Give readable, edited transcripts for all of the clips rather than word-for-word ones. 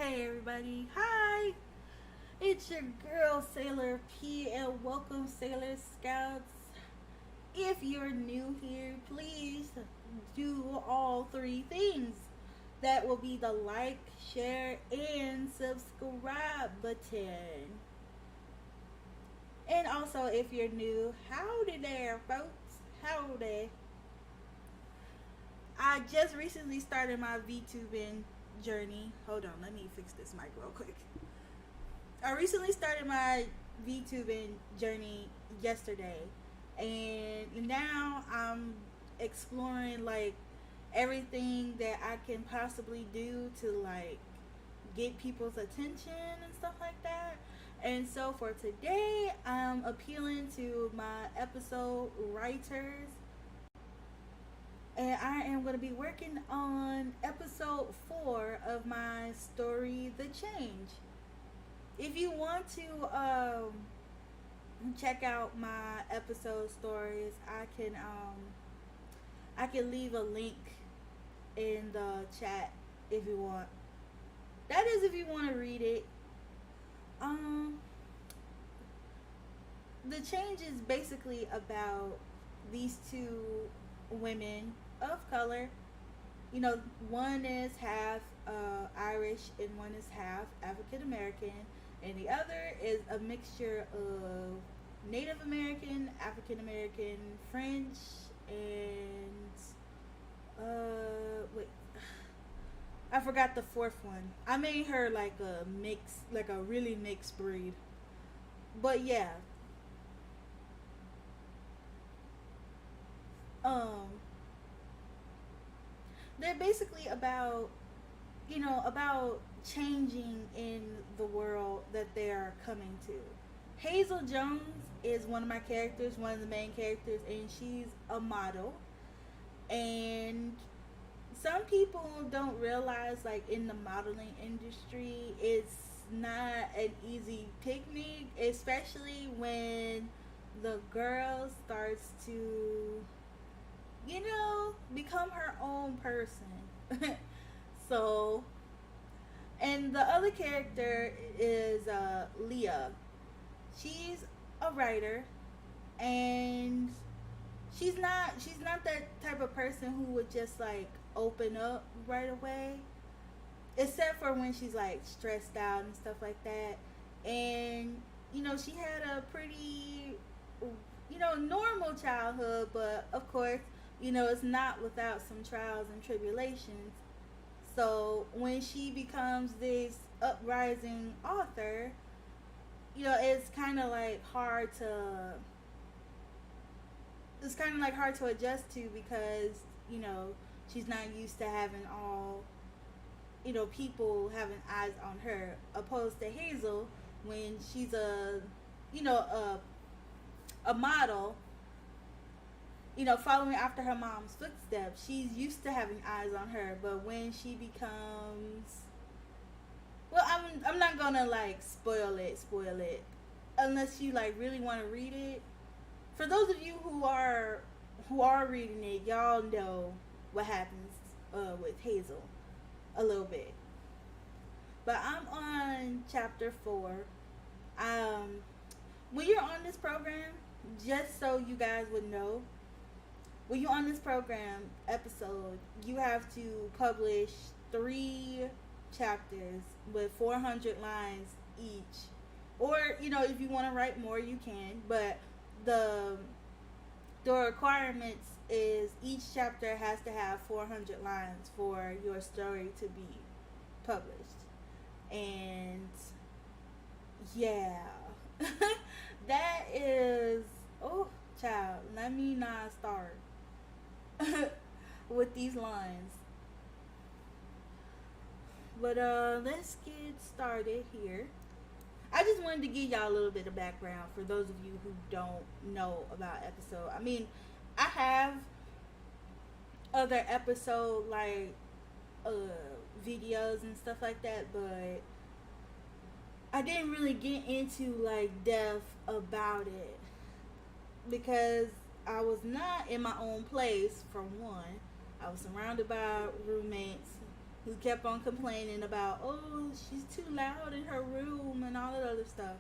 Hey everybody, hi! It's your girl SailorP and welcome Sailor Scouts. If you're new here, please do all three things. That will be the like, share, and subscribe button. And also, if you're new, howdy there, folks. Howdy. I just recently started my VTubing journey. Hold on, let me fix this mic real quick. I recently started my VTubing journey yesterday, and now I'm exploring like everything that I can possibly do to like get people's attention and stuff like that. And so for today, I'm appealing to my episode writers, and I am going to be working on episode 4 of my story, The Change. If you want to check out my episode stories, I can leave a link in the chat if you want. That is if you want to read it. The Change is basically about these two women of color. You know, one is half Irish and one is half African American, and the other is a mixture of Native American, African American, French, and wait, I forgot the fourth one. I made her like a mix, like a really mixed breed. But yeah, um, they're basically about, about changing in the world that they are coming to. Hazel Jones is one of my characters, one of the main characters, and she's a model. And some people don't realize, like, in the modeling industry, it's not an easy picnic, especially when the girl starts to, become her own person. So, and the other character is Leah. She's a writer, and she's not that type of person who would just like open up right away, except for when she's like stressed out and stuff like that. And she had a pretty normal childhood, but of course, it's not without some trials and tribulations. So when she becomes this uprising author, it's kind of like hard to adjust to, because she's not used to having all people having eyes on her, opposed to Hazel when she's a model, following after her mom's footsteps. She's used to having eyes on her. But when she becomes, well, I'm not gonna like spoil it unless you like really want to read it. For those of you who are reading it, y'all know what happens with Hazel a little bit. But I'm on chapter 4. When you're on this program, just so you guys would know, when you're on this program episode, you have to publish 3 chapters with 400 lines each. Or, if you want to write more, you can. But the requirements is each chapter has to have 400 lines for your story to be published. And yeah, that is, oh child, let me not start with these lines. But let's get started here. I just wanted to give y'all a little bit of background for those of you who don't know about episode. I mean, I have other episode like videos and stuff like that, but I didn't really get into like depth about it because I was not in my own place. For one, I was surrounded by roommates, who kept on complaining about, oh, she's too loud in her room and all that other stuff.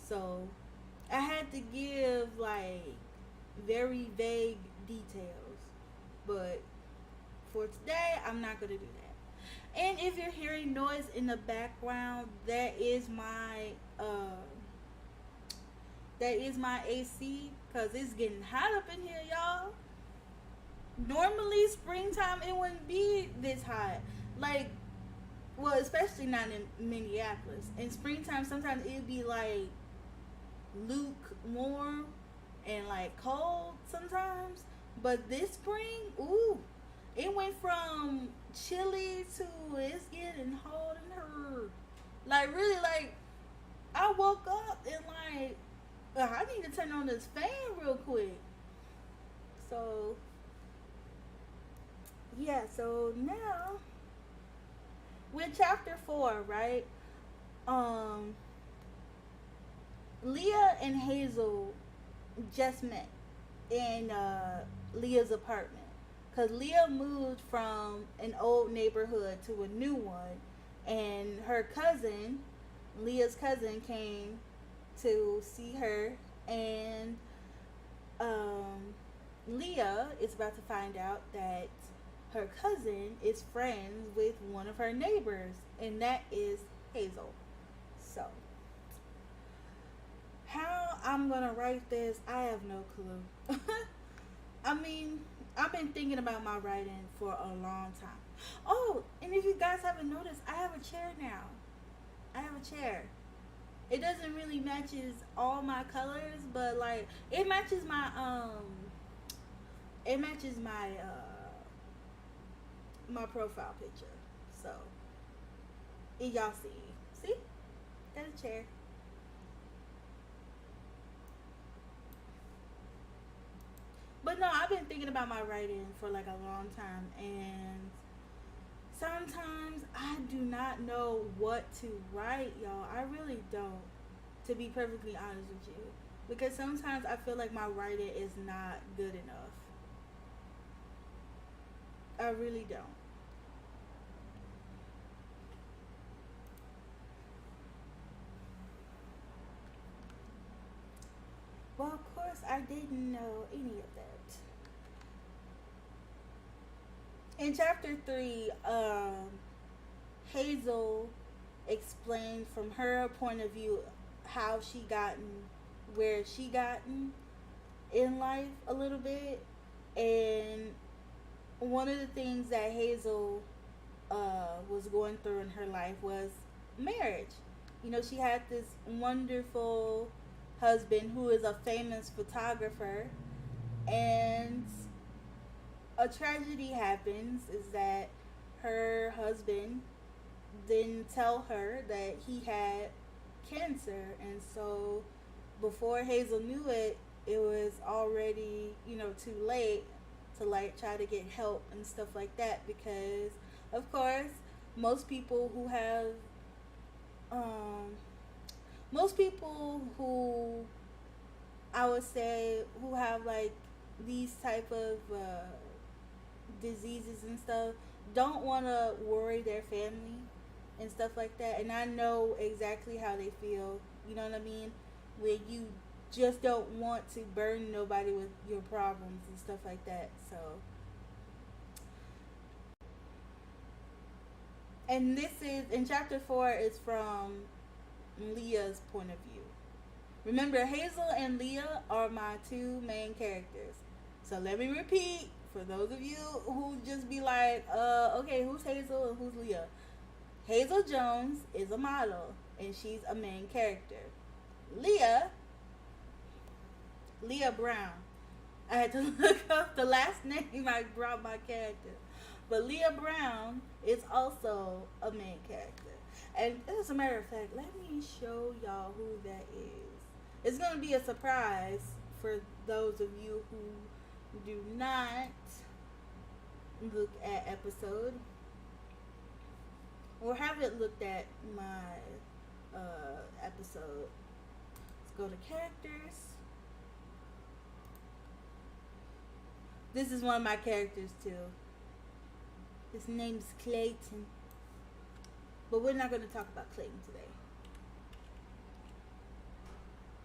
So I had to give like very vague details. But for today, I'm not going to do that. And if you're hearing noise in the background, that is my AC, because it's getting hot up in here, y'all. Normally, springtime, it wouldn't be this hot. Like, well, especially not in Minneapolis. In springtime, sometimes it'd be like lukewarm and like cold sometimes. But this spring, ooh, it went from chilly to it's getting hot in her. Like, really, like, I woke up and like, I need to turn on this fan real quick. So, yeah, so now with chapter 4, right? Leah and Hazel just met in Leah's apartment. Because Leah moved from an old neighborhood to a new one. And her cousin, Leah's cousin, came to see her. And Leah is about to find out that her cousin is friends with one of her neighbors. And that is Hazel. So, how I'm going to write this, I have no clue. I mean, I've been thinking about my writing for a long time. Oh, and if you guys haven't noticed, I have a chair now. I have a chair. It doesn't really matches all my colors, but like it matches my my profile picture. So, y'all see, got a chair. But no, I've been thinking about my writing for like a long time, and sometimes I do not know what to write, y'all. I really don't, to be perfectly honest with you. Because sometimes I feel like my writing is not good enough. I really don't. Well, of course, I didn't know any of that. In chapter 3, Hazel explained from her point of view how she gotten where she gotten in life a little bit. And one of the things that Hazel was going through in her life was marriage. You know, she had this wonderful husband who is a famous photographer, and a tragedy happens is that her husband didn't tell her that he had cancer, and so before Hazel knew it, it was already, too late to like try to get help and stuff like that, because of course most people who have most people who I would say who have like these type of diseases and stuff don't want to worry their family and stuff like that. And I know exactly how they feel. You know what I mean? Where you just don't want to burden nobody with your problems and stuff like that. So, and this is in chapter 4 is from Leah's point of view. Remember, Hazel and Leah are my two main characters. So let me repeat for those of you who just be like, okay, who's Hazel and who's Leah? Hazel Jones is a model and she's a main character. Leah Brown. I had to look up the last name I brought my character. But Leah Brown is also a main character. And as a matter of fact, let me show y'all who that is. It's going to be a surprise for those of you who do not look at episode or haven't looked at my episode. Let's go to characters. This is one of my characters too. His name's Clayton. But we're not going to talk about Clayton today.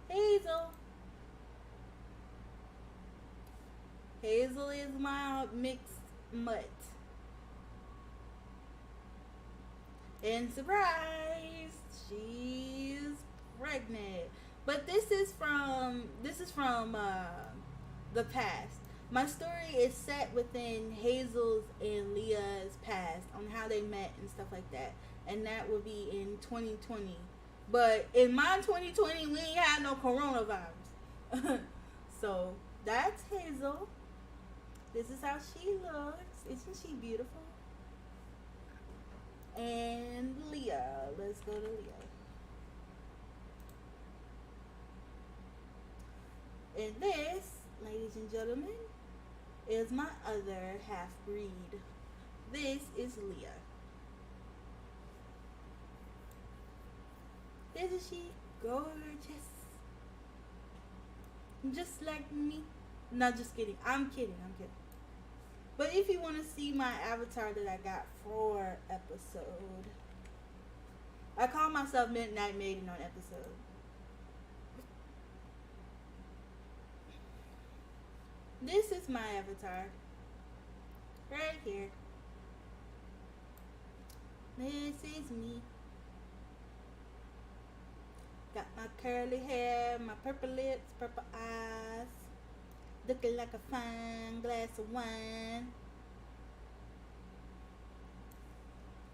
Hazel. Hazel is my mixed mutt. And surprise, she's pregnant. But this is from the past. My story is set within Hazel's and Leah's past on how they met and stuff like that. And that will be in 2020. But in my 2020, we ain't had no coronavirus. So that's Hazel. This is how she looks. Isn't she beautiful? And Leah. Let's go to Leah. And this, ladies and gentlemen, is my other half breed. This is Leah. Isn't she gorgeous? Just like me. No, just kidding. I'm kidding. But if you want to see my avatar that I got for episode, I call myself Midnight Maiden on episode. This is my avatar. Right here. This is me. Got my curly hair, my purple lips, purple eyes. Looking like a fine glass of wine.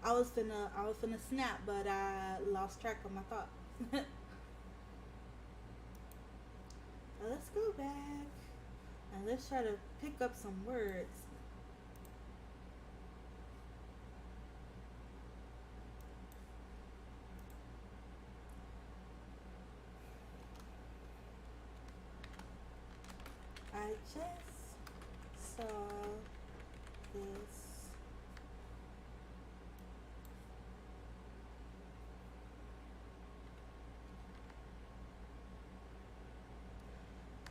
I was finna snap, but I lost track of my thoughts. So let's go back and let's try to pick up some words. I just saw this.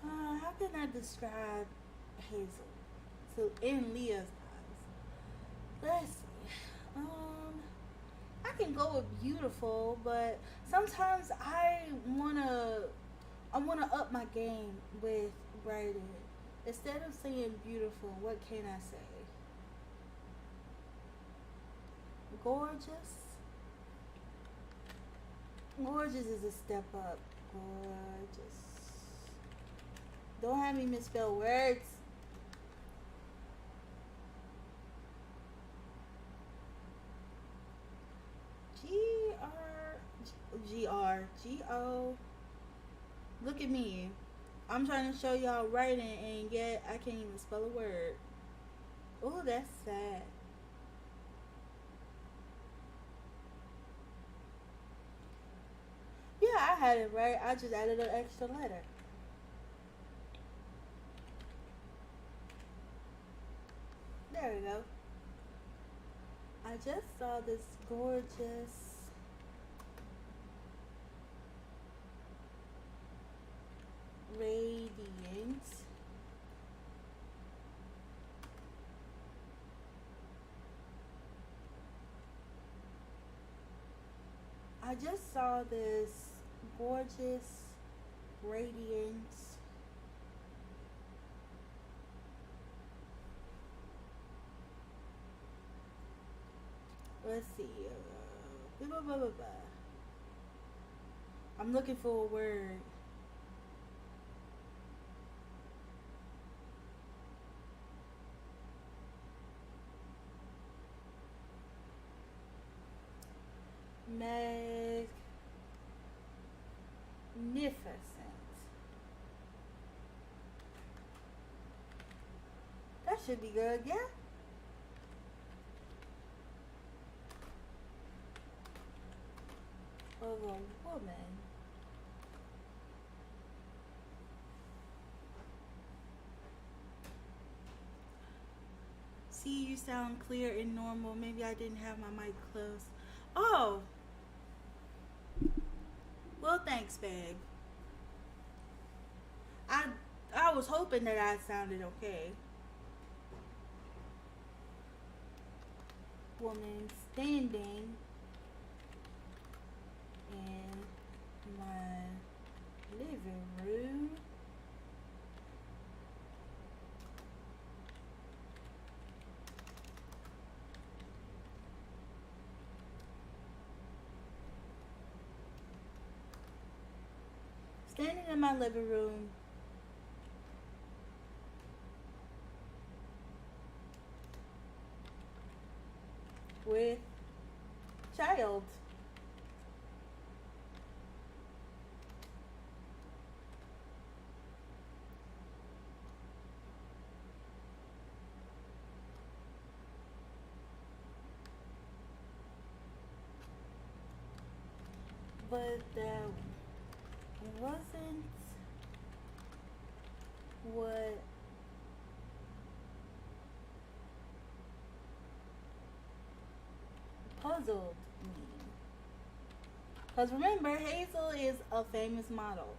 How can I describe Hazel? So in Leah's eyes. Let's see. I can go with beautiful, but sometimes I wanna up my game with brighter. Instead of saying beautiful, what can I say? Gorgeous. Gorgeous is a step up. Gorgeous. Don't have me misspell words. G-O. Look at me. I'm trying to show y'all writing and yet I can't even spell a word. Oh, that's sad. Yeah, I had it right. I just added an extra letter. There we go. I just saw this gorgeous radiant I just saw this gorgeous radiant let's see blah, blah, blah, blah. I'm looking for a word. Magnificent. That should be good, yeah? Of a woman. See, you sound clear and normal. Maybe I didn't have my mic closed. Oh. Well, thanks, babe. I was hoping that I sounded okay. Woman standing in my living room. Standing in my living room with child. But that wasn't what puzzled me. Because remember, Hazel is a famous model.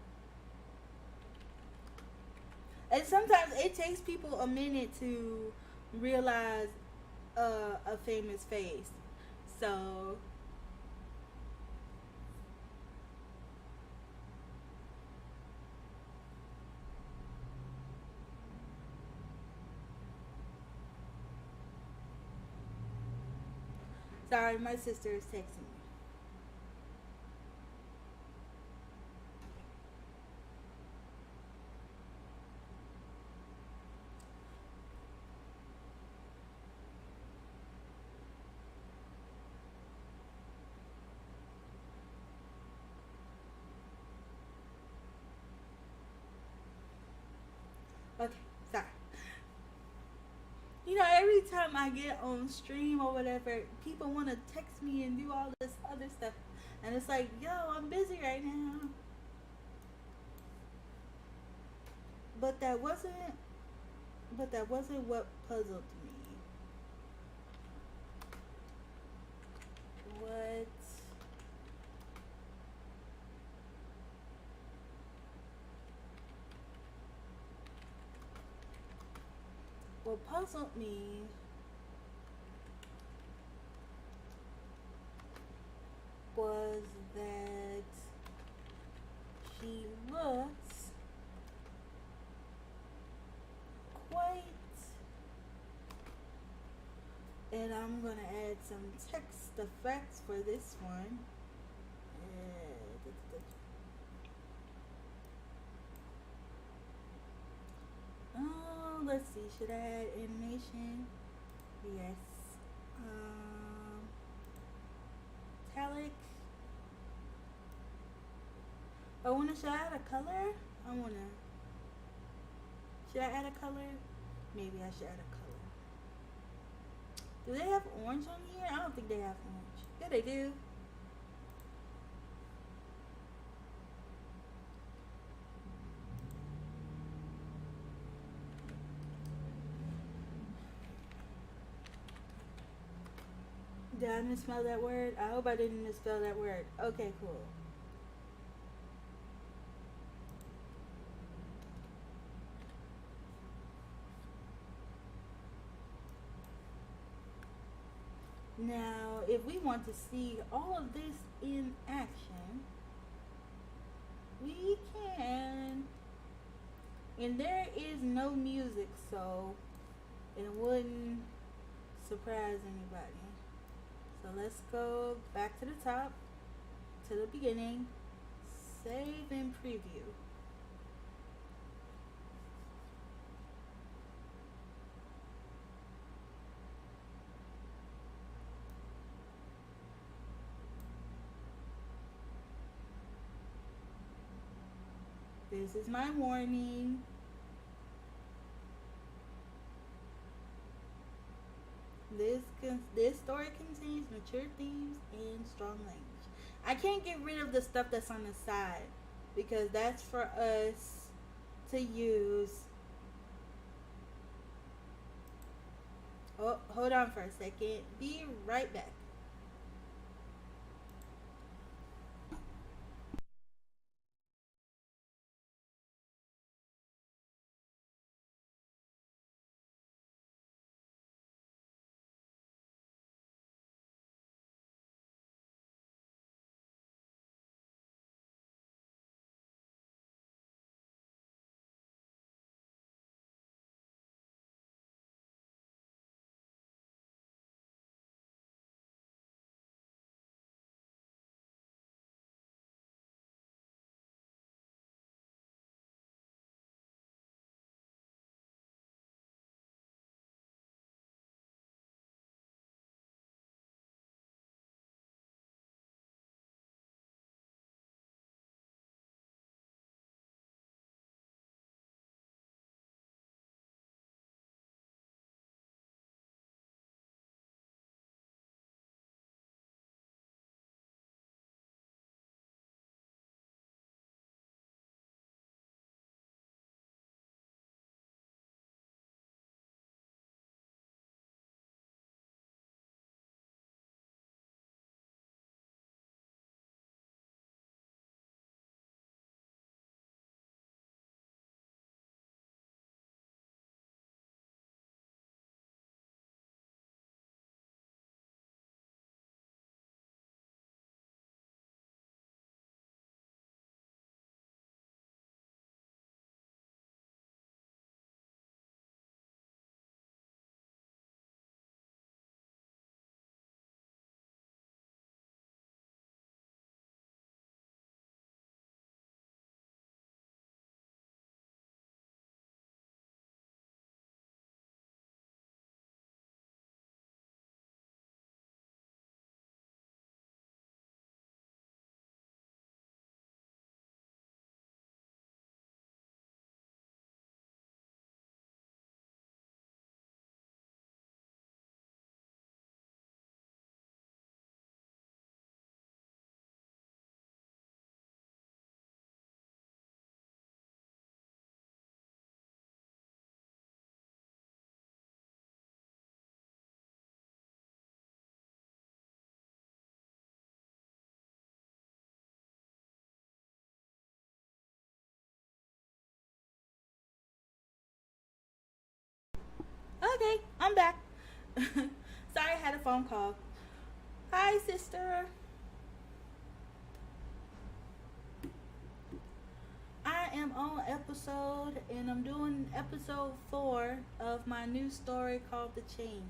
And sometimes it takes people a minute to realize a famous face. So, sorry, my sister is texting me. Okay, sorry. You know, every time I get on stream or whatever, people want to text me and do all this other stuff. And it's like, yo, I'm busy right now. But that wasn't what puzzled me. What puzzled me was that she looks quite, and I'm gonna add some text effects for this one. Let's see. Should I add animation? Yes. Italic. Should I add a color? Should I add a color? Maybe I should add a color. Do they have orange on here? I don't think they have orange. Yeah, they do. Did I misspell that word? I hope I didn't misspell that word. Okay, cool. Now, if we want to see all of this in action, we can. And there is no music, so it wouldn't surprise anybody. So let's go back to the top, to the beginning, save and preview. This is my warning. This story contains mature themes and strong language. I can't get rid of the stuff that's on the side because that's for us to use. Oh, hold on for a second. Be right back. I'm back. Sorry, I had a phone call. Hi, sister. I am on episode, and I'm doing episode 4 of my new story called The Change.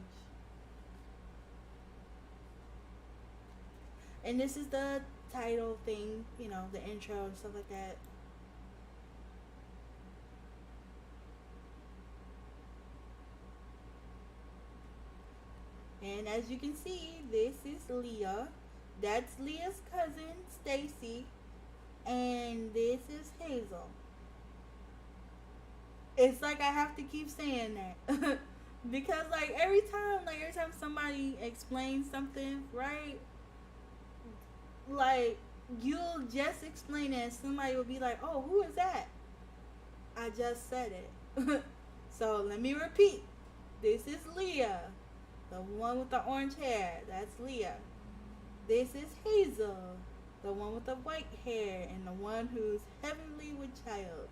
And this is the title thing, the intro and stuff like that. And as you can see, this is Leah. That's Leah's cousin, Stacy. And this is Hazel. It's like I have to keep saying that. Because every time somebody explains something, right? You'll just explain it and somebody will be like, oh, who is that? I just said it. So let me repeat. This is Leah. The one with the orange hair. That's Leah. This is Hazel. The one with the white hair and the one who's heavenly with child.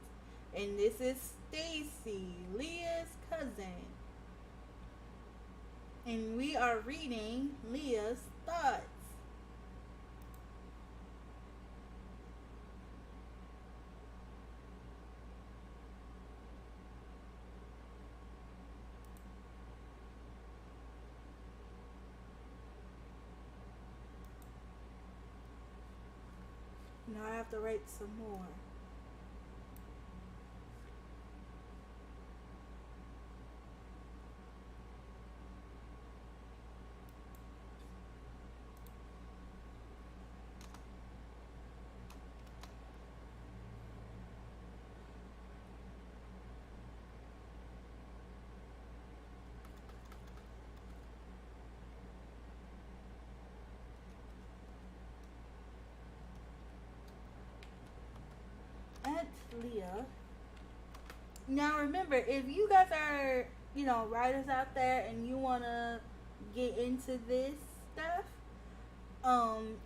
And this is Stacy, Leah's cousin. And we are reading Leah's thoughts. Now I have to write some more. At Leah. Now remember, if you guys are, writers out there and you want to get into this stuff,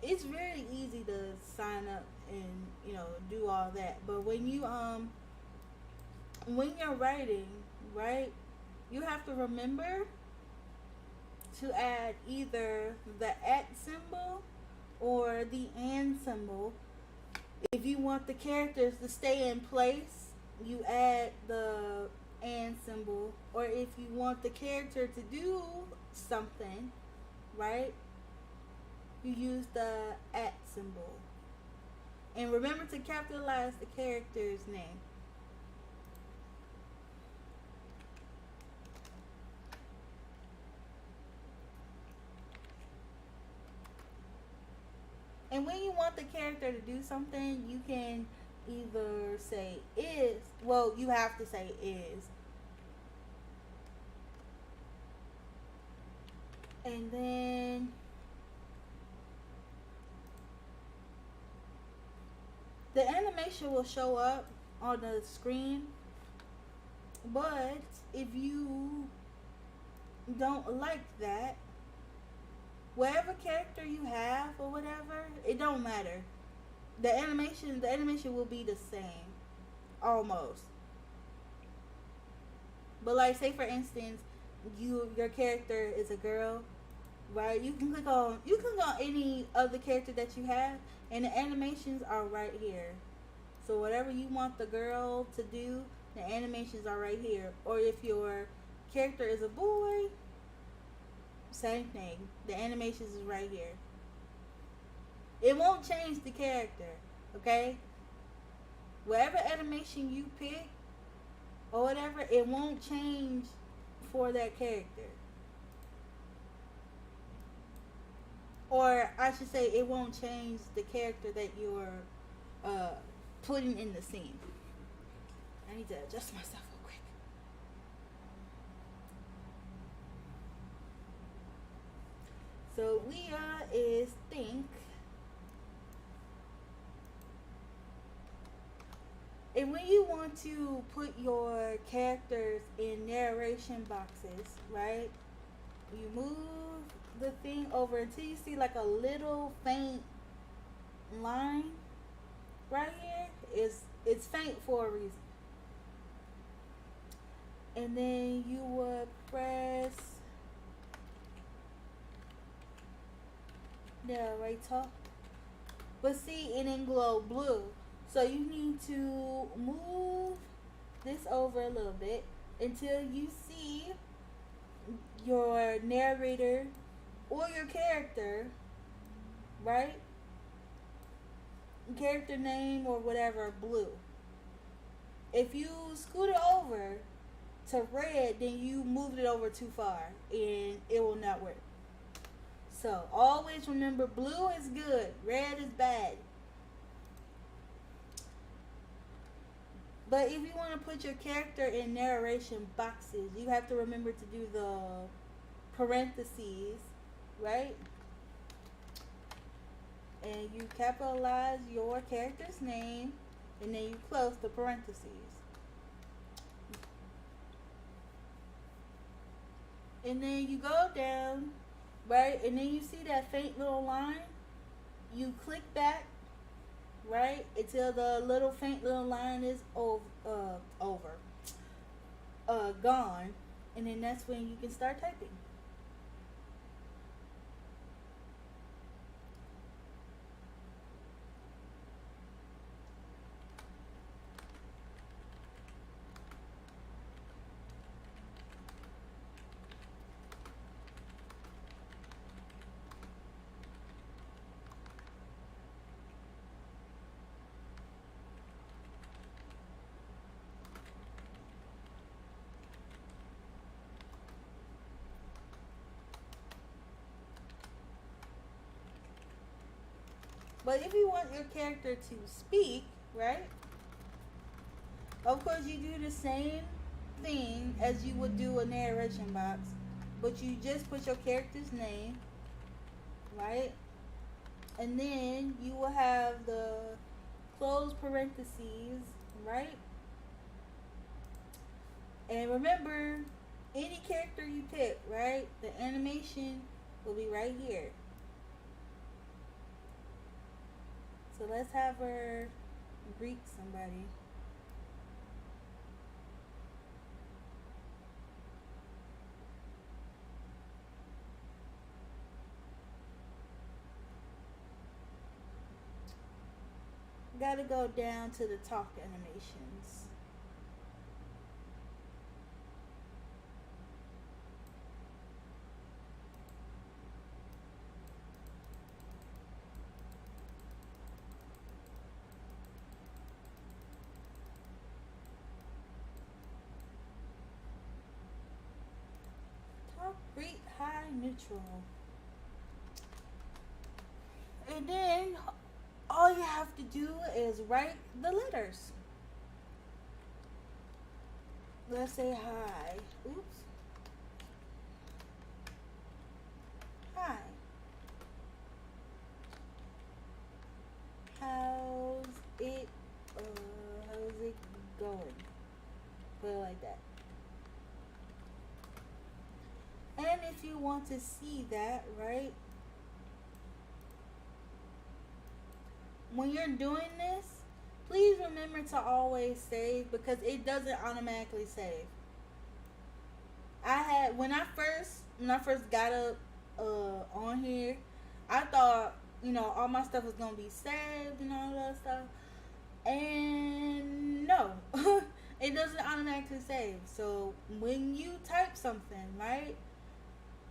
it's very easy to sign up and, do all that. But when you're writing, right, you have to remember to add either the at symbol or the and symbol. If you want the characters to stay in place, you add the and symbol. Or if you want the character to do something, right, you use the at symbol. And remember to capitalize the character's name. And when you want the character to do something, you can either say is. Well, you have to say is. And then the animation will show up on the screen. But if you don't like that, whatever character you have or whatever, it don't matter. The animation will be the same, almost. But say for instance, your character is a girl, right? You can click on any other character that you have, and the animations are right here. So whatever you want the girl to do, the animations are right here. Or if your character is a boy, same thing. The animations is right here. It won't change the character, okay? Whatever animation you pick or whatever, it won't change for that character. Or I should say, it won't change the character that you're putting in the scene. I need to adjust myself real quick. So Leah is think. And when you want to put your characters in narration boxes, right? You move the thing over until you see a little faint line right here. It's faint for a reason. And then you would press Yeah, right top. But see, it didn't glow blue. So you need to move this over a little bit until you see your narrator or your character, right? Character name or whatever, blue. If you scoot it over to red, then you moved it over too far and it will not work. So always remember, blue is good, red is bad. But if you want to put your character in narration boxes, you have to remember to do the parentheses, right? And you capitalize your character's name, and then you close the parentheses. And then you go down, right? And then you see that faint little line. You click back, right, until the little faint little line is gone, and then that's when you can start typing. But if you want your character to speak, right, of course you do the same thing as you would do a narration box, but you just put your character's name, right, and then you will have the closed parentheses, right, and remember, any character you pick, right, the animation will be right here. So let's have her greet somebody. Gotta go down to the talk animations. Talk, greet, high, neutral. And then all you have to do is write the letters. Let's say hi. Oops. Hi. How's it? How's it going? Put it like that. And if you want to see that, right? When you're doing this, please remember to always save because it doesn't automatically save. When I first got up on here, I thought, all my stuff was gonna be saved and all that stuff. And no. It doesn't automatically save. So when you type something, right?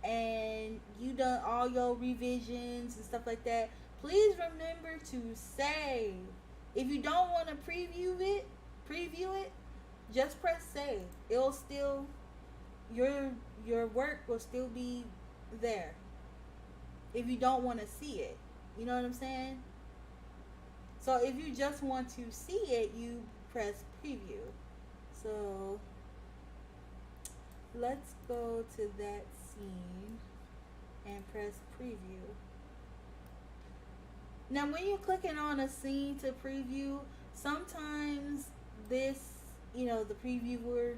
And you done all your revisions and stuff like that, please remember to save. If you don't want to preview it, just press save. It'll still your work will still be there. If you don't want to see it. You know what I'm saying? So if you just want to see it, you press preview. So let's go to that scene and press preview. Now when you're clicking on a scene to preview, sometimes this, the previewer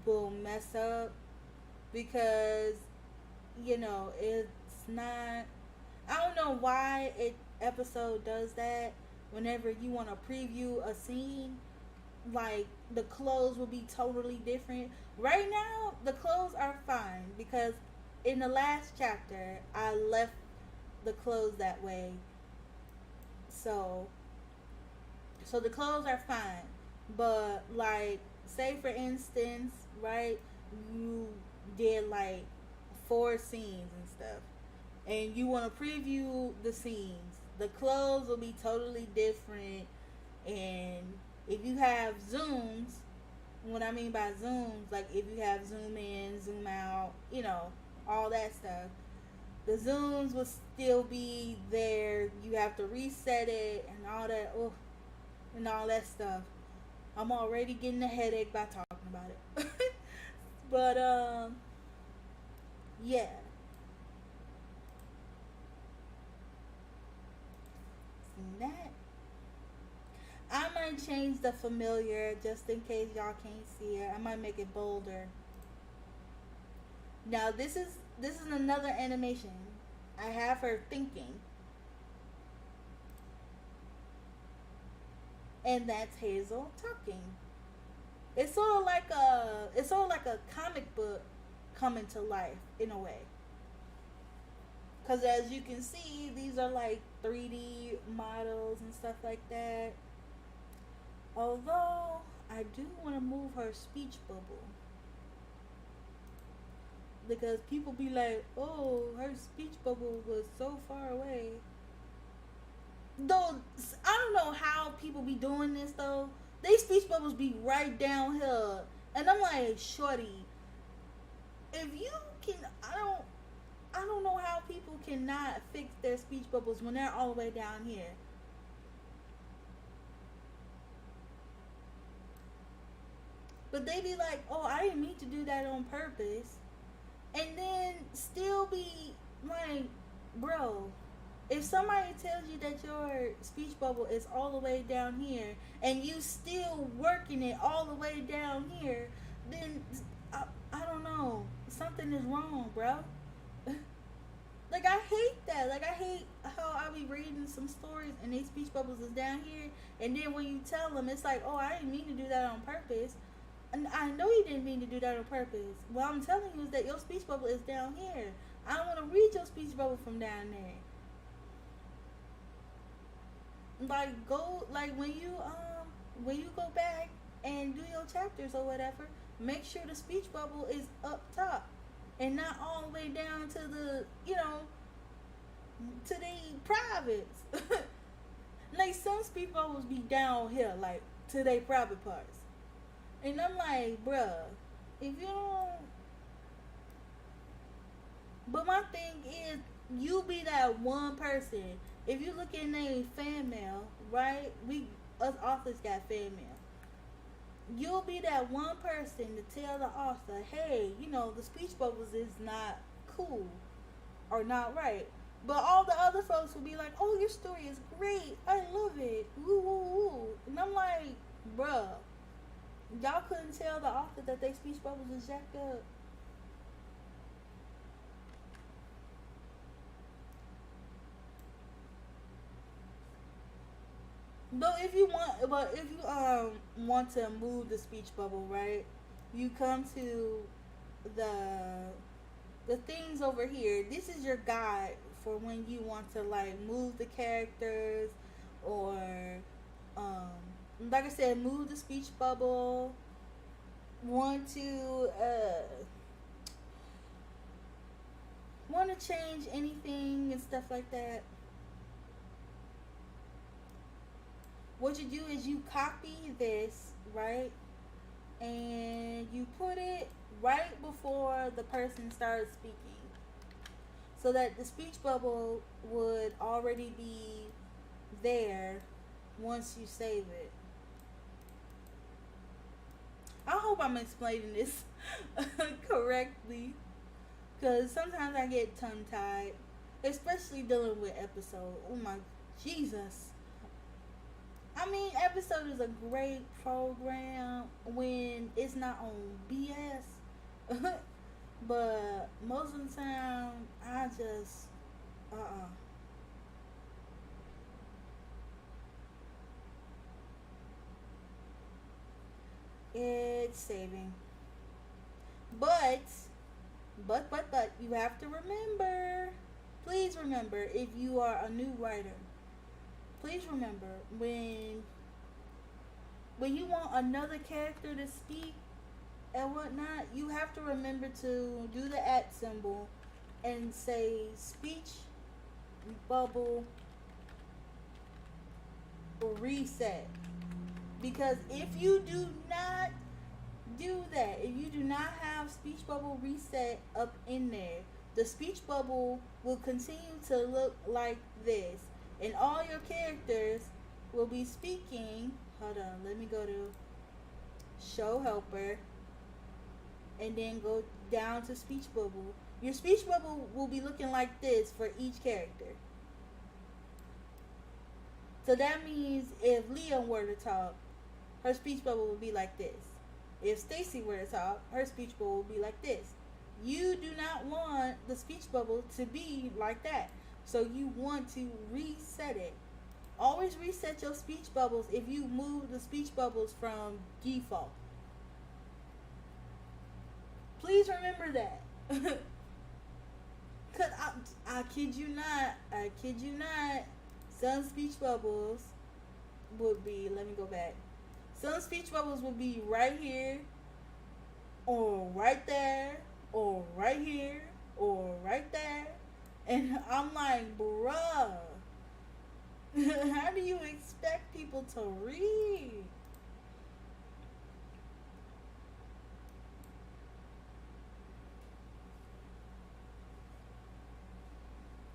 will mess up because, it's not, I don't know why episode does that. Whenever you want to preview a scene, like the clothes will be totally different. Right now, the clothes are fine because in the last chapter, I left the clothes that way. So so the clothes are fine. But like say for instance, right, you did like four scenes and stuff and you want to preview the scenes. The clothes will be totally different and if you have zooms, what I mean by zooms, like if you have zoom in, zoom out, all that stuff, the zooms will still be there. You have to reset it and all that, and all that stuff. I'm already getting a headache by talking about it. But yeah, that I might change the familiar just in case y'all can't see it. I might make it bolder. Now this is another animation. I have her thinking, and that's Hazel talking. It's sort of like a comic book coming to life in a way. Cause as you can see, these are like 3D models and stuff like that. Although I do want to move her speech bubble because people be like, "Oh, her speech bubble was so far away." Though I don't know how people be doing this though. They speech bubbles be right down here, and I'm like, "Shorty, if you can, I don't know how people cannot fix their speech bubbles when they're all the way down here." But they be like, "Oh, I didn't mean to do that on purpose," and then still be like, "Bro, if somebody tells you that your speech bubble is all the way down here and you still working it all the way down here, then I don't know, something is wrong, bro." Like I hate that. Like I hate how I be reading some stories and they speech bubbles is down here, and then when you tell them, it's like, "Oh, I didn't mean to do that on purpose." And I know you didn't mean to do that on purpose. What I'm telling you is that your speech bubble is down here. I don't want to read your speech bubble from down there. Like go like when you go back and do your chapters or whatever, make sure the speech bubble is up top and not all the way down to the to the privates. Like some speech bubbles be down here, like to their private parts. And I'm like, bruh, if you don't. But my thing is, you be that one person. If you look in a fan mail, right? Us authors got fan mail. You'll be that one person to tell the author, hey, the speech bubbles is not cool or not right. But all the other folks will be like, oh, your story is great. I love it. Woo, woo, woo. And I'm like, bruh, y'all couldn't tell the author that they speech bubbles is jacked up. But if you want to move the speech bubble, right? You come to the the things over here. This is your guide for when you want to like move the characters or um like I said, move the speech bubble. Want to change anything and stuff like that. What you do is you copy this, right? And you put it right before the person starts speaking. So that the speech bubble would already be there once you save it. I hope I'm explaining this correctly. Because sometimes I get tongue tied. Especially dealing with episode. Oh my Jesus. I mean, episode is a great program when it's not on BS. But most of the time, I just, it's saving. But, you have to remember, Please remember, if you are a new writer, please remember when you want another character to speak and whatnot, you have to remember to do the @ symbol and say speech bubble reset. Because if you do not do that, if you do not have speech bubble reset up in there, the speech bubble will continue to look like this, and all your characters will be speaking. Hold on, let me go to show helper and then go down to speech bubble. Your speech bubble will be looking like this for each character. So that means if Leah were to talk, her speech bubble would be like this. If Stacy were to talk, her speech bubble would be like this. You do not want the speech bubble to be like that. So you want to reset it. Always reset your speech bubbles if you move the speech bubbles from default. Please remember that. Cause I kid you not, some speech bubbles would be, let me go back. Some speech bubbles would be right here, or right there, or right here, or right there. And I'm like, bruh, how do you expect people to read?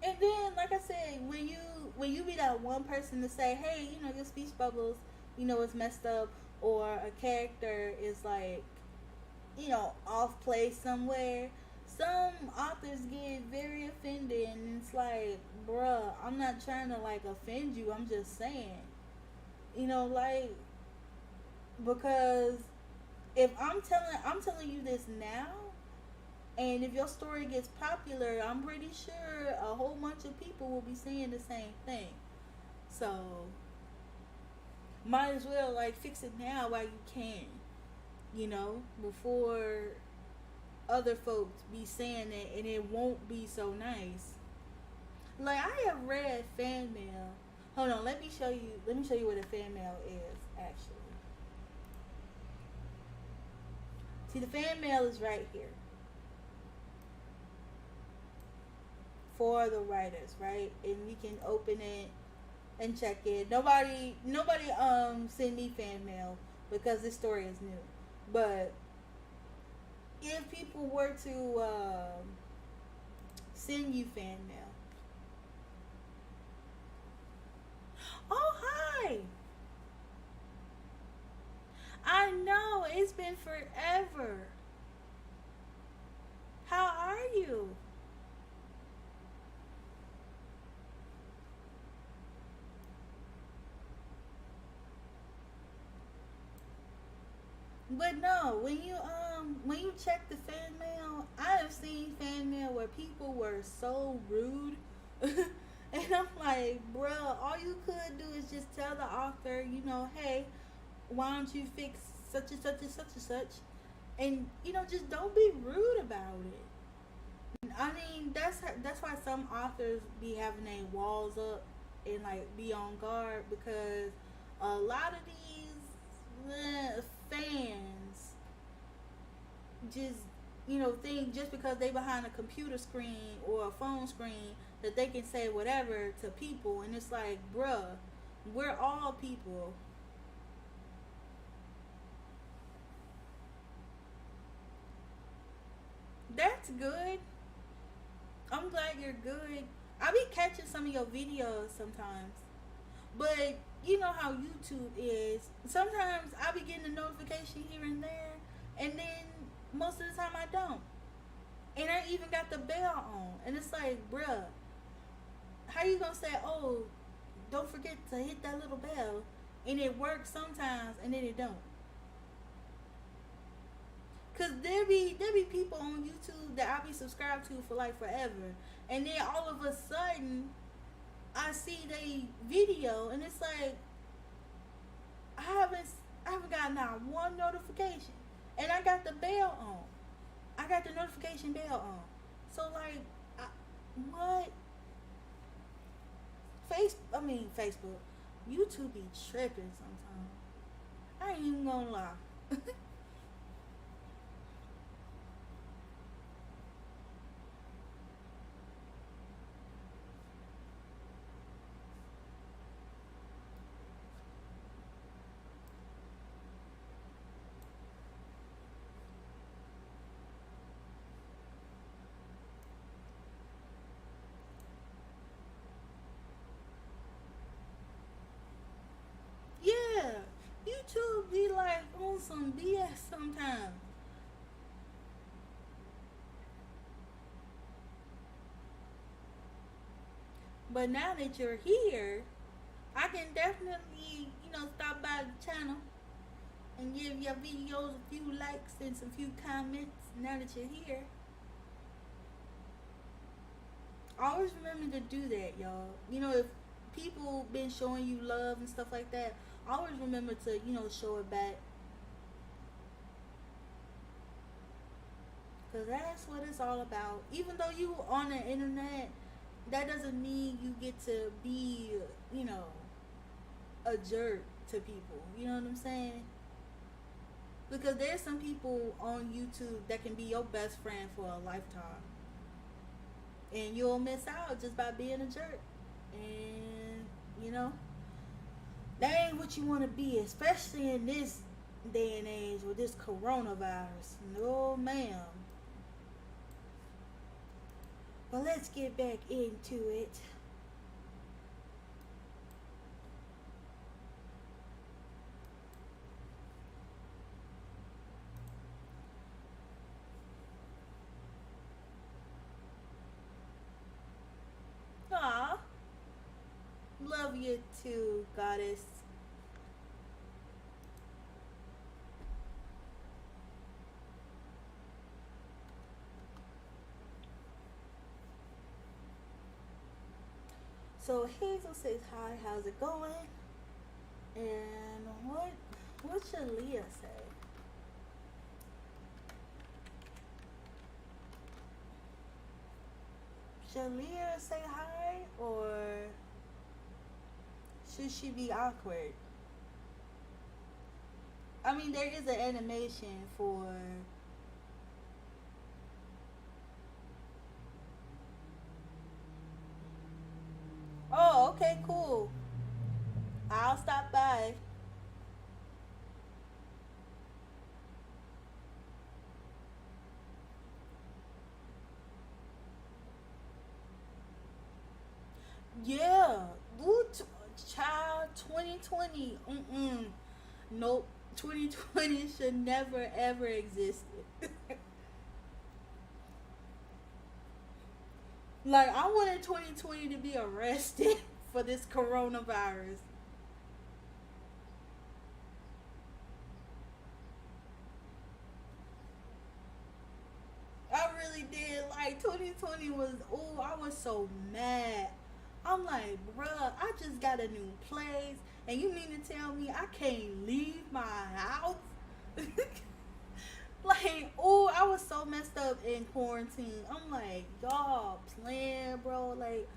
And then, like I said, when you be that one person to say, hey, your speech bubbles, is messed up, or a character is like, off place somewhere. Some authors get very offended, and it's like, bruh, I'm not trying to like offend you. I'm just saying, like, because if I'm telling you this now, and if your story gets popular, I'm pretty sure a whole bunch of people will be saying the same thing. So might as well like fix it now while you can, before other folks be saying it and it won't be so nice. Like, I have read fan mail. Hold on, let me show you what a fan mail is actually. See, the fan mail is right here. For the writers, right? And we can open it and check it. Nobody send me fan mail because this story is new. But if people were to send you fan mail, oh hi! I know, it's been forever. How are you? But no, when you check the fan mail, I have seen fan mail where people were so rude. And I'm like, bruh, all you could do is just tell the author, hey, why don't you fix such and such and such and such, and just don't be rude about it. I mean, that's why some authors be having their walls up and like be on guard, because a lot of these fans just think just because they behind a computer screen or a phone screen that they can say whatever to people, and it's like, bruh, we're all people. That's good. I'm glad you're good. I be catching some of your videos sometimes, but you know how YouTube is. Sometimes I be getting a notification here and there, and then most of the time I don't. And I even got the bell on, and it's like, bruh, how you gonna say, oh, don't forget to hit that little bell, and it works sometimes, and then it don't? Cause there be people on YouTube that I be subscribed to for like forever, and then all of a sudden I see they video, and it's like I haven't got not one notification, and I got the bell on. I got the notification bell on. So like, what? Facebook. YouTube be tripping sometimes. I ain't even gonna lie. Yeah, YouTube be like on some BS sometimes. But now that you're here, I can definitely, stop by the channel and give your videos a few likes and some few comments now that you're here. Always remember to do that, y'all. If people been showing you love and stuff like that, always remember to, show it back. Because that's what it's all about. Even though you on the internet, that doesn't mean you get to be, you know, a jerk to people. You know what I'm saying? Because there's some people on YouTube that can be your best friend for a lifetime. And you'll miss out just by being a jerk. And, that ain't what you want to be, especially in this day and age with this coronavirus. No, ma'am. But let's get back into it. Aw, love you too, goddess. So Hazel says hi, how's it going? And what should Leah say? Should Leah say hi or should she be awkward? I mean, there is an animation for. Oh, okay, cool. I'll stop by. Yeah. Ooh, child 2020. Nope. 2020 should never ever exist. Like, I wanted 2020 to be arrested for this coronavirus. I really did. Like, 2020 was, oh, I was so mad. I'm like, bruh, I just got a new place, and you mean to tell me I can't leave my house? Like, oh, I was so messed up in quarantine. I'm like, y'all playing, bro. Like,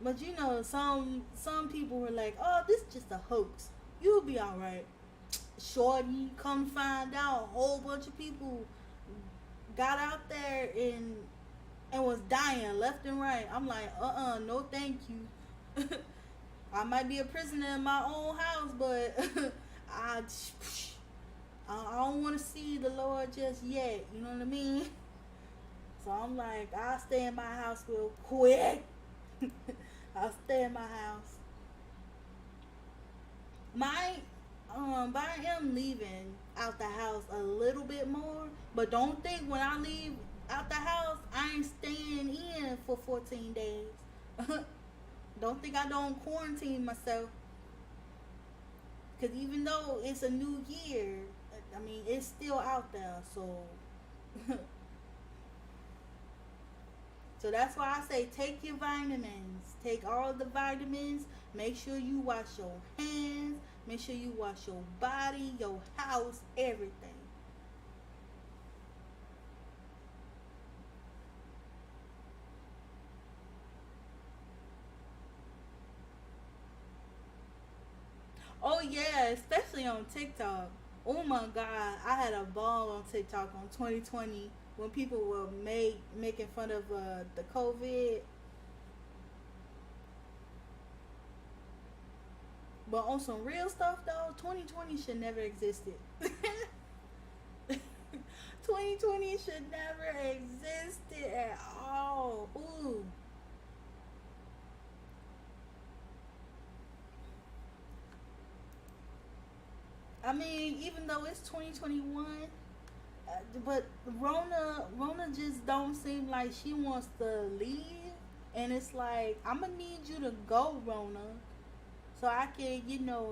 but some people were like, oh, this is just a hoax. You'll be all right. Shorty, come find out, a whole bunch of people got out there and was dying left and right. I'm like, no, thank you. I might be a prisoner in my own house, but I, I don't want to see the Lord just yet. You know what I mean? So I'm like, I'll stay in my house real quick. I'll stay in my house. But I am leaving out the house a little bit more. But don't think when I leave out the house, I ain't staying in for 14 days. Don't think I don't quarantine myself. Because even though it's a new year, I mean, it's still out there. So, so that's why I say take your vitamins. Take all the vitamins. Make sure you wash your hands. Make sure you wash your body, your house, everything. Oh yeah, especially on TikTok. Oh my god, I had a ball on TikTok on 2020 when people were making fun of the COVID. But on some real stuff though, 2020 should never existed. 2020 should never existed at all. Ooh. I mean, even though it's 2021, but Rona just don't seem like she wants to leave, and it's like I'm gonna need you to go, Rona, so I can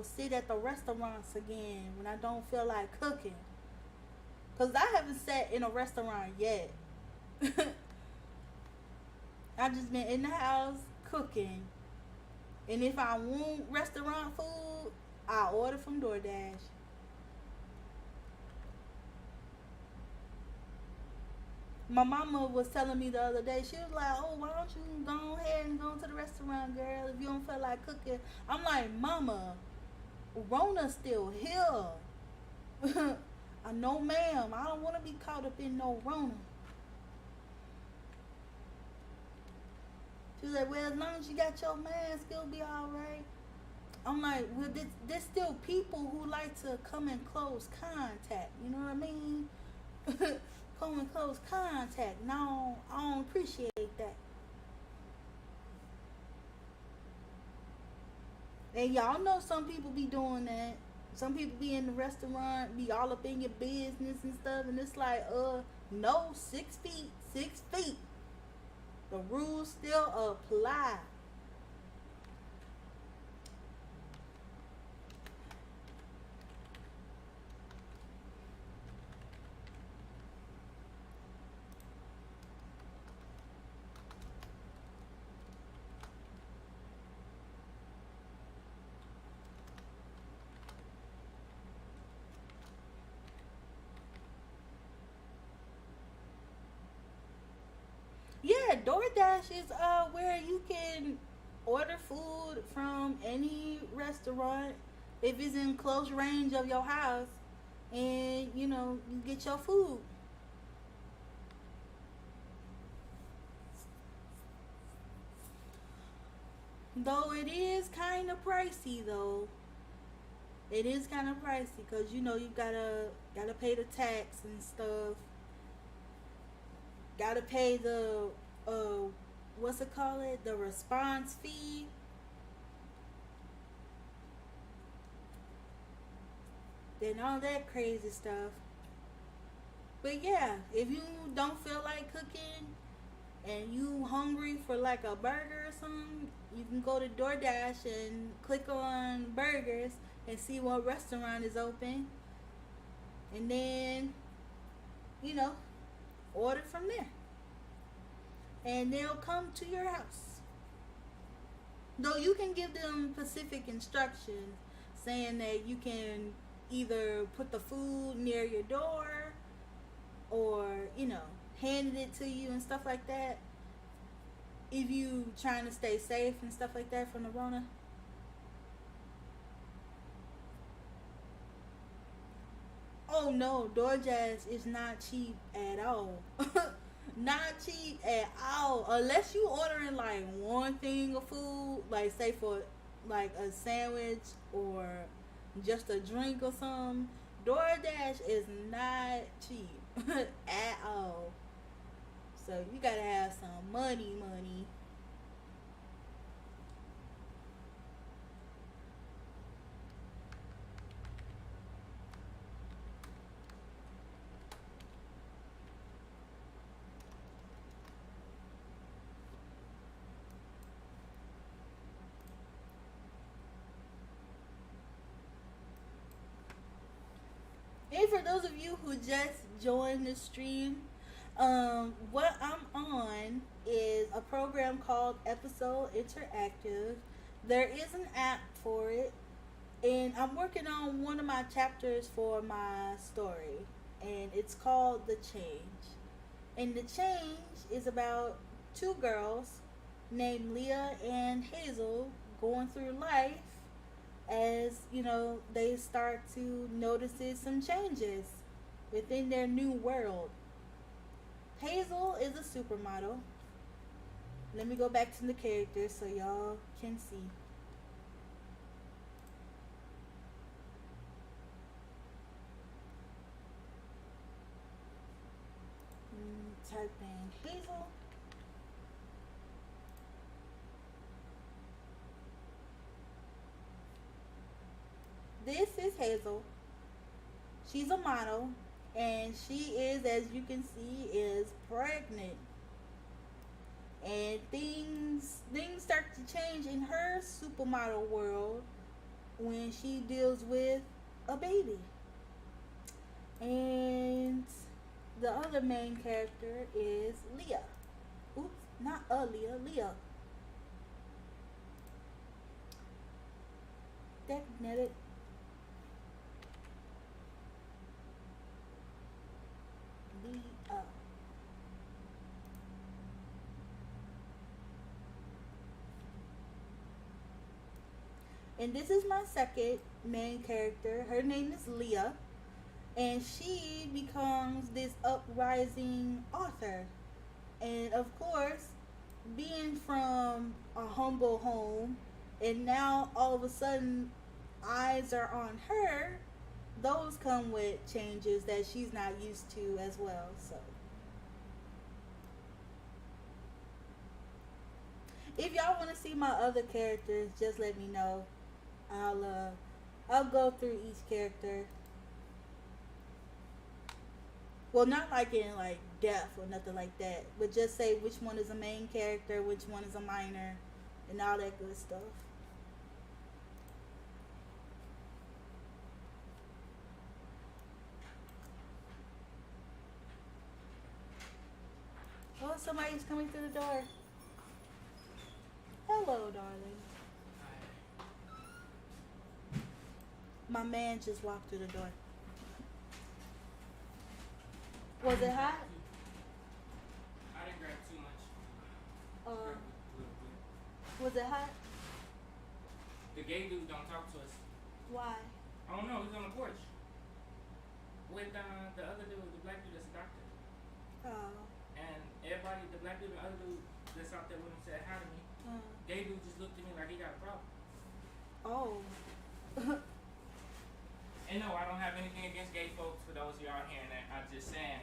sit at the restaurants again when I don't feel like cooking. Cause I haven't sat in a restaurant yet. I just been in the house cooking, and if I want restaurant food, I order from DoorDash. My mama was telling me the other day, she was like, "Oh, why don't you go ahead and go to the restaurant, girl, if you don't feel like cooking?" I'm like, "Mama, Rona's still here." I know, ma'am. I don't want to be caught up in no Rona. She was like, "Well, as long as you got your mask, it'll be all right." I'm like, "Well, there's still people who like to come in close contact. You know what I mean?" Come in close contact. No, I don't appreciate that. And y'all know some people be doing that. Some people be in the restaurant, be all up in your business and stuff, and it's like, no, 6 feet, 6 feet. The rules still apply. Yeah, DoorDash is where you can order food from any restaurant if it's in close range of your house, and you get your food. Though it is kind of pricey though. It is kind of pricey because you gotta pay the tax and stuff. Gotta pay the what's it called, the response fee. Then all that crazy stuff. But yeah, if you don't feel like cooking and you hungry for like a burger or something, you can go to DoorDash and click on burgers and see what restaurant is open, and then you know order from there, and they'll come to your house. Though you can give them specific instructions saying that you can either put the food near your door or handed it to you and stuff like that, if you trying to stay safe and stuff like that from the Rona. Oh no, DoorDash is not cheap at all. Not cheap at all. Unless you ordering like one thing of food, like say for like a sandwich or just a drink or something. DoorDash is not cheap at all. So you gotta have some money. And for those of you who just joined the stream, what I'm on is a program called Episode Interactive. There is an app for it, and I'm working on one of my chapters for my story, and it's called The Change. And The Change is about two girls named Leah and Hazel going through life, as they start to notice some changes within their new world. Hazel is a supermodel. Let me go back to the characters so y'all can see. Type in Hazel. This is Hazel. She's a model, and she is, as you can see, is pregnant. And things start to change in her supermodel world when she deals with a baby. And the other main character is Leah. Oops, not Leah, Leah. Definitely. Leah. And this is my second main character. Her name is Leah. And she becomes this uprising author. And of course, being from a humble home, and now all of a sudden eyes are on her, those come with changes that she's not used to as well. So if y'all want to see my other characters, just let me know. I'll go through each character. Well, not like in like depth or nothing like that, but just say which one is a main character, which one is a minor, and all that good stuff. Oh, somebody's coming through the door. Hello, darling. My man just walked through the door. Was it hot? I didn't grab too much. Was it hot? The gay dude don't talk to us. Why? I don't know. He's on the porch with the other dude, the black dude that's a doctor. Oh. And everybody, the black dude and the other dude that's out there with him said hi to me. Gay dude just looked at me like he got a problem. Oh. And no, I don't have anything against gay folks. For those of y'all hearing that, I'm just saying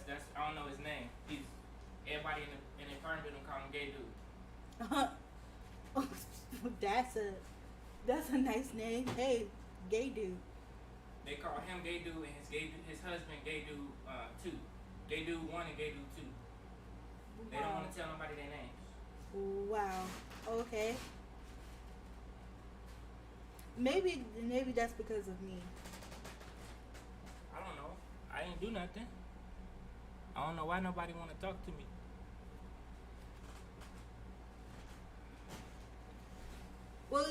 that's I don't know his name. He's everybody in the apartment building call him gay dude. That's a nice name. Hey, gay dude. They call him gay dude and his husband gay dude 2. Gay dude 1 and gay dude 2. They don't want to tell nobody their names. Wow. Okay. Maybe that's because of me. I don't know. I ain't do nothing. I don't know why nobody want to talk to me. Well,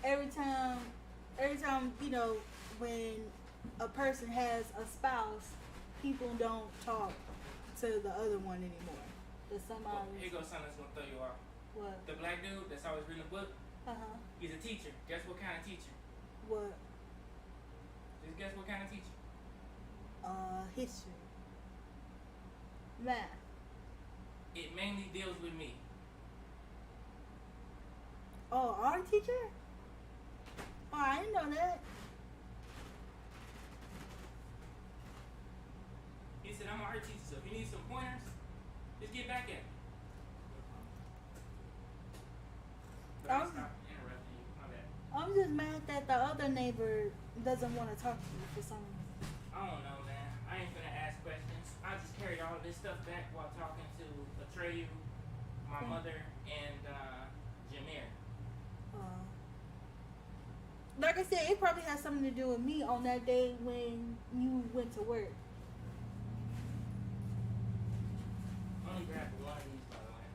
every time, when a person has a spouse, people don't talk to the other one anymore. Here goes something that's gonna throw you off. What? The black dude that's always reading a book. He's a teacher. Guess what kind of teacher? What? Just guess what kind of teacher? History. Math. It mainly deals with me. Oh, art teacher? Oh, I didn't know that. He said, I'm an art teacher, so if you need some pointers, just get back at me. But I'll stop interrupting you. My bad. I'm just mad that the other neighbor doesn't want to talk to you for some reason. I don't know, man. I ain't gonna ask questions. I just carry all of this stuff back while talking to Atreyu, my mother, and Jameer. Like I said, it probably has something to do with me on that day when you went to work. I only grabbed one of these, by the way,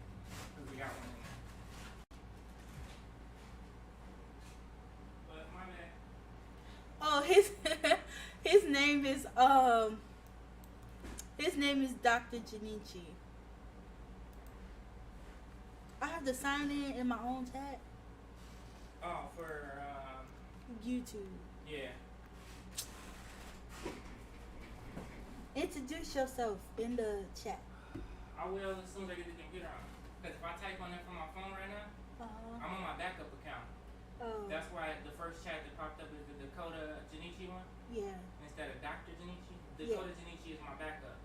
because we got one in there. But my bad. Oh, his name is Dr. Janichi. I have to sign in my own chat. Oh, for YouTube. Yeah. Introduce yourself in the chat. I will as soon as I get the computer on. Because if I type on it from my phone right now, I'm on my backup account. Oh. That's why the first chat that popped up is the Dakota Janichi one. Yeah. Instead of Dr. Janichi. Dakota Janichi is my backup.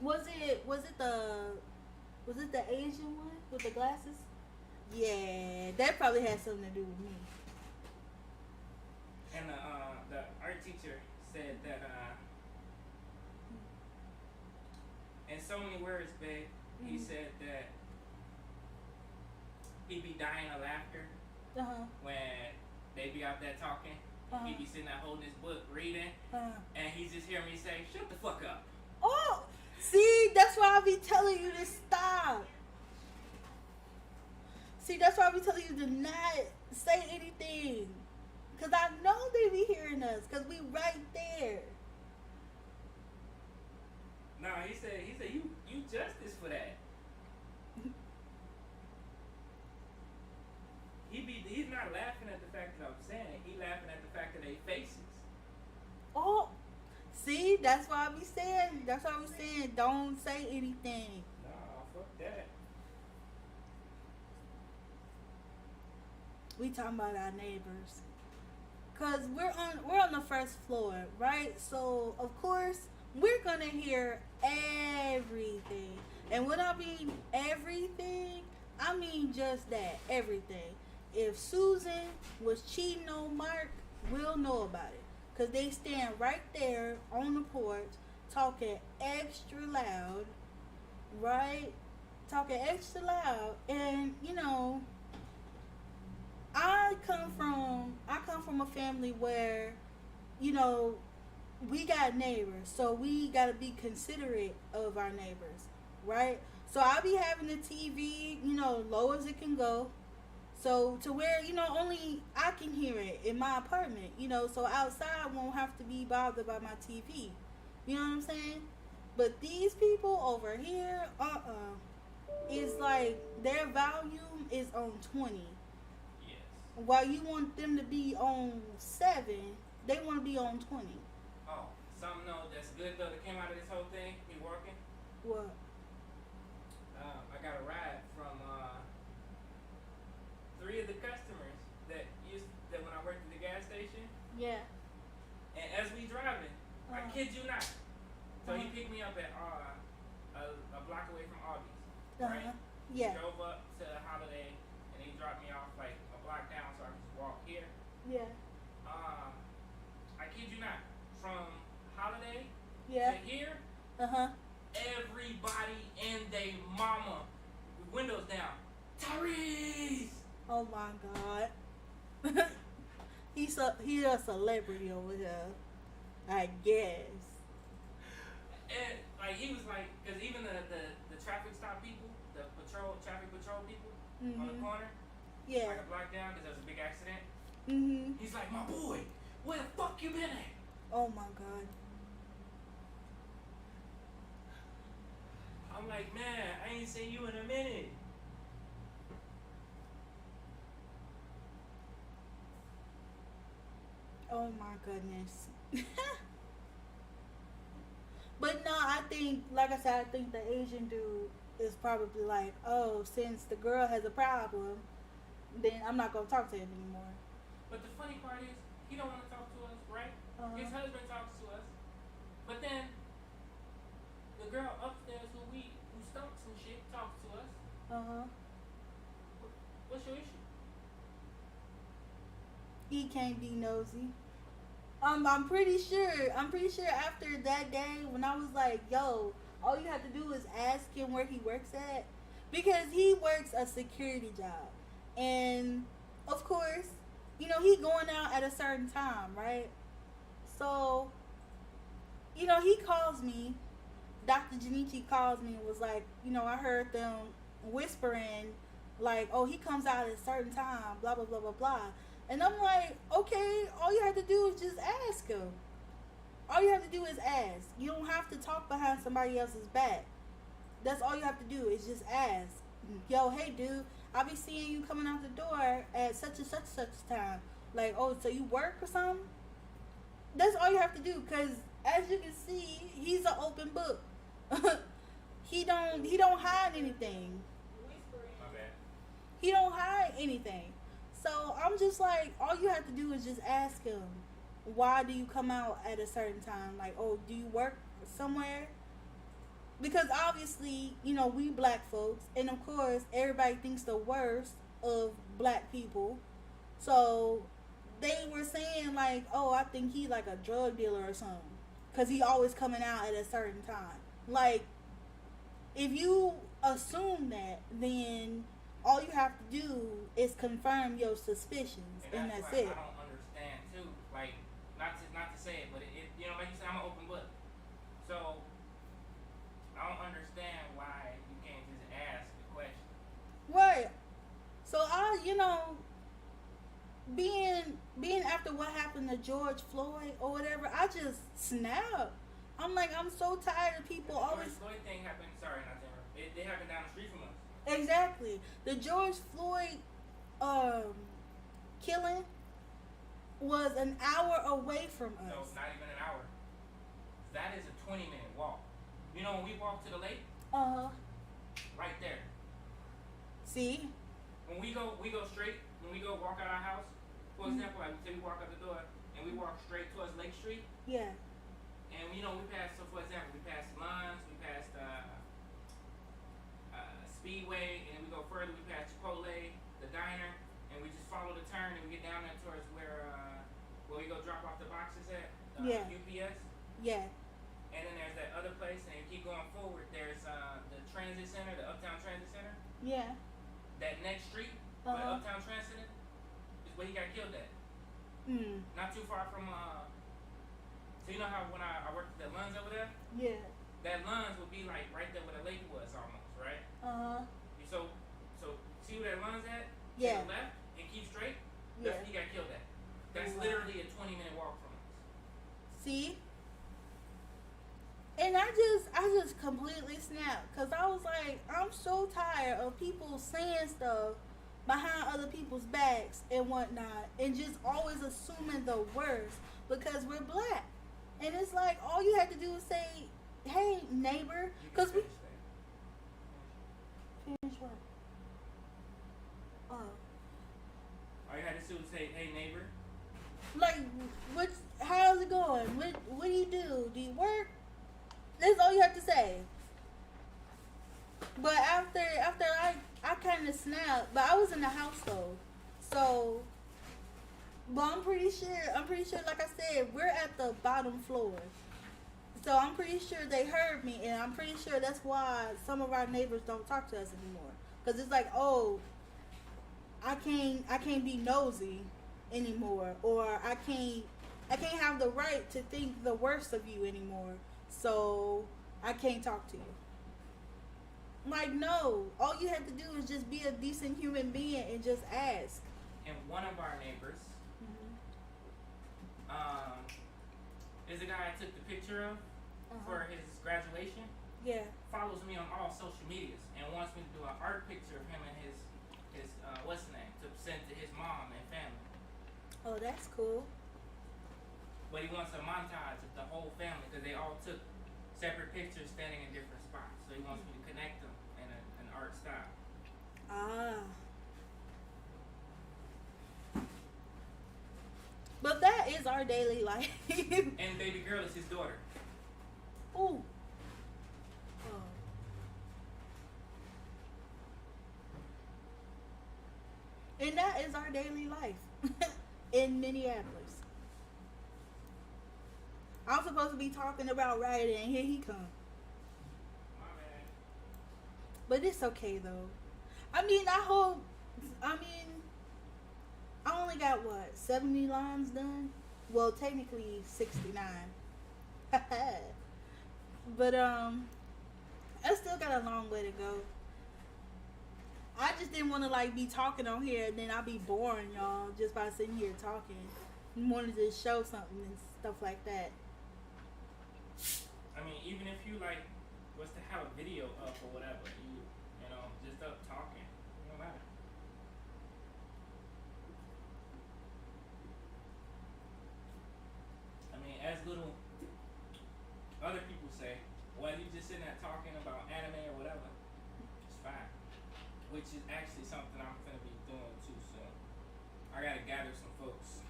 Was it the Asian one with the glasses? Yeah, that probably had something to do with me. And the art teacher said that in so many words, babe, he said that he'd be dying of laughter when they be out there talking. He'd be sitting there holding his book, reading, and he just hear me say, "Shut the fuck up." Oh, see, that's why I be telling you to stop. See, that's why I be telling you to not say anything. Because I know they be hearing us. Because we right there. No, he said you justice for that. He's not laughing at the fact that I'm saying it. He's laughing at the fact of their faces. Oh, see, that's why I be saying. That's why I be saying, don't say anything. Nah, fuck that. We talking about our neighbors. Cause we're on the first floor, right? So of course we're gonna hear everything. And when I mean everything, I mean just that, everything. If Susan was cheating on Mark, we'll know about it. Cause they stand right there on the porch talking extra loud, right? Talking extra loud, and I come from a family where, we got neighbors, so we gotta be considerate of our neighbors, right? So I be having the TV, low as it can go, so to where only I can hear it in my apartment, so outside won't have to be bothered by my TV. You know what I'm saying? But these people over here, it's like their volume is on 20. While you want them to be on 7, they want to be on 20. Oh, something that's good though that came out of this whole thing, me working. What? I got a ride from 3 of the customers that when I worked at the gas station. Yeah. And as we driving, I kid you not. So he picked me up at a block away from Aldi's, right? Yeah. He drove up to Holiday and he dropped me off like a block down so I could just walk here. Yeah. I kid you not. From Holiday to here, everybody and they mama with windows down. Tyrese! Oh my God. He's a celebrity over here, I guess. And like he was like, because even the traffic stop people, the traffic patrol people on the corner, like a block down because there was a big accident. He's like, my boy, where the fuck you been at? Oh my God. I'm like, man, I ain't seen you in a minute. Oh my goodness. But no, I think, like I said, I think the Asian dude is probably like, oh, since the girl has a problem, then I'm not going to talk to him anymore. But the funny part is, he don't want to talk to us, right? His husband talks to us. But then, the girl upstairs who stunts and shit talks to us. What's your issue? He can't be nosy. I'm pretty sure after that day when I was like, yo, all you have to do is ask him where he works at, because he works a security job, and of course, he going out at a certain time, right? So, he calls me, Dr. Janichi calls me and was like, I heard them whispering like, oh, he comes out at a certain time, blah blah blah blah blah. And I'm like, okay, all you have to do is just ask him. All you have to do is ask. You don't have to talk behind somebody else's back. That's all you have to do is just ask. yo, hey dude, I be seeing you coming out the door at such and such time. Like, oh, so you work or something? That's all you have to do, cause as you can see, he's an open book. He don't hide anything. My bad. He don't hide anything. So I'm just like, all you have to do is just ask him, why do you come out at a certain time? Like, oh, do you work somewhere? Because obviously, we black folks, and of course, everybody thinks the worst of black people. So they were saying like, oh, I think he like a drug dealer or something, cause he always coming out at a certain time. Like, if you assume that, then all you have to do is confirm your suspicions, and that's it. I don't understand too. Like, not to say it, but it like you said, I'm an open book. So I don't understand why you can't just ask the question. Right. So being after what happened to George Floyd or whatever, I just snapped. I'm like, I'm so tired of people always. The George Floyd thing happened. Sorry, not to interrupt. They happened down the street from us. Exactly. The George Floyd killing was an hour away from us. No, not even an hour. That is a 20-minute walk. You know when we walk to the lake? Right there. See? When we go straight. When we go walk out our house, for example, like say we walk out the door and we walk straight towards Lake Street. Yeah. And we pass. So for example, we passed Lines, we passed Speedway, and we go further. We pass Chipotle, the diner, and we just follow the turn and we get down there towards where we go drop off the boxes at UPS. Yeah. And then there's that other place, and you keep going forward. There's the transit center, the Uptown Transit Center. Yeah. That next street, where Uptown Transit Center, is where he got killed at. Not too far from. So you know how when I worked at that Lunds over there? Yeah. That Lunds would be like right there where the lake was almost, right? So see where that Lunds at? Yeah. To the left and keep straight. Yeah. That's where he got killed at. That's literally a 20-minute walk from us. See? And I just completely snapped, because I was like, I'm so tired of people saying stuff behind other people's backs and whatnot, and just always assuming the worst because we're black. And it's like, all you have to do is say, hey, neighbor, because we... Finish what? All you had to do was say, hey, neighbor. Like, how's it going? What do you do? Do you work? That's all you have to say. But after I kind of snapped, but I was in the house though, so. But I'm pretty sure, like I said, we're at the bottom floor, so I'm pretty sure they heard me, and I'm pretty sure that's why some of our neighbors don't talk to us anymore, because it's like, oh, I can't be nosy anymore, or I can't have the right to think the worst of you anymore. So I can't talk to you. Like, no. All you have to do is just be a decent human being and just ask. And one of our neighbors, is the guy I took the picture of for his graduation. Yeah. Follows me on all social medias and wants me to do an art picture of him and his what's the name, to send to his mom and family. Oh, that's cool. But he wants a montage of the whole family because they all took separate pictures standing in different spots. So he wants me to connect them in an art style. But that is our daily life. And baby girl is his daughter. Ooh. And that is our daily life in Minneapolis. I'm supposed to be talking about writing, and here he comes. My bad. But it's okay though. I only got 70 lines done? Well, technically 69. But I still got a long way to go. I just didn't want to be talking on here and then I'll be boring y'all just by sitting here talking. I wanted to show something and stuff like that. I mean, even if you was to have a video up or whatever, just up talking. No matter. I mean, as little other people say, well, you just sitting there talking about anime or whatever, it's fine. Which is actually something I'm gonna be doing too soon. I gotta gather some folks.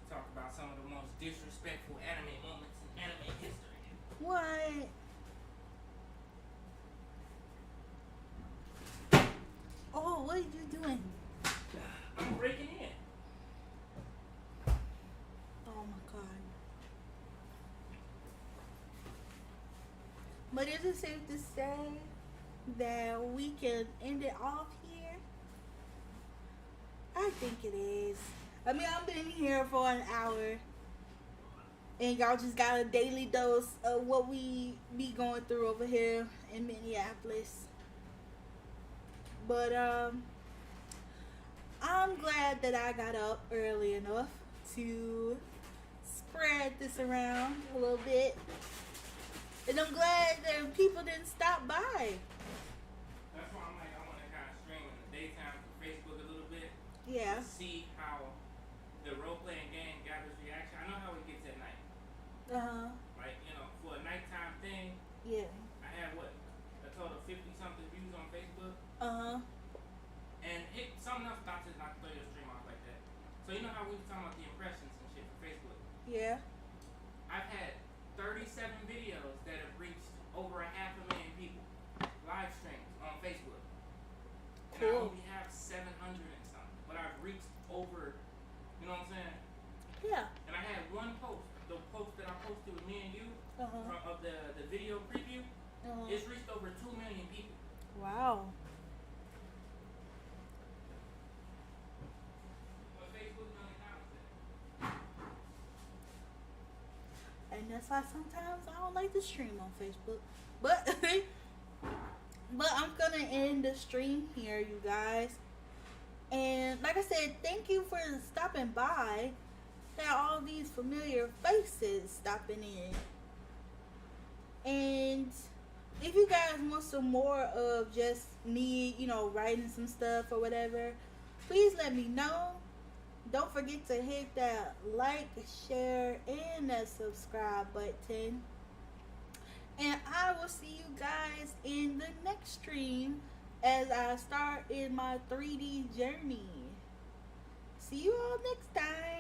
Talk about some of the most disrespectful anime moments in anime history. What? Oh, what are you doing? I'm breaking in. Oh my god. But is it safe to say that we can end it off here? I think it is. I mean, I've been here for an hour, and y'all just got a daily dose of what we be going through over here in Minneapolis. But I'm glad that I got up early enough to spread this around a little bit. And I'm glad that people didn't stop by. That's why I'm like, I want to kind of stream in the daytime through Facebook a little bit. Yeah. To see how the role-playing game gathers reaction. I know how it gets at night. Uh-huh. Like, you know, for a nighttime thing. Yeah. I had, what, a total of 50-something views on Facebook. Uh-huh. And something else not to throw your stream off like that. So you know how we were talking about the impressions and shit for Facebook? Yeah. I've had 37 videos that have reached over 500,000 people. Live streams on Facebook. And I Cool. only have 700 and something. But I've reached over, you know what I'm saying? Yeah. And I had one post, the post that I posted with me and you, Uh-huh. of the video preview, Uh-huh. it's reached over 2 million people. Wow. But Facebook only counts that. And that's why sometimes I don't like to stream on Facebook. But but I'm gonna end the stream here, you guys. And like I said, thank you for stopping by. There are all these familiar faces stopping in. And if you guys want some more of just me, you know, writing some stuff or whatever, please let me know. Don't forget to hit that like, share, and that subscribe button. And I will see you guys in the next stream as I start in my 3D journey. See you all next time.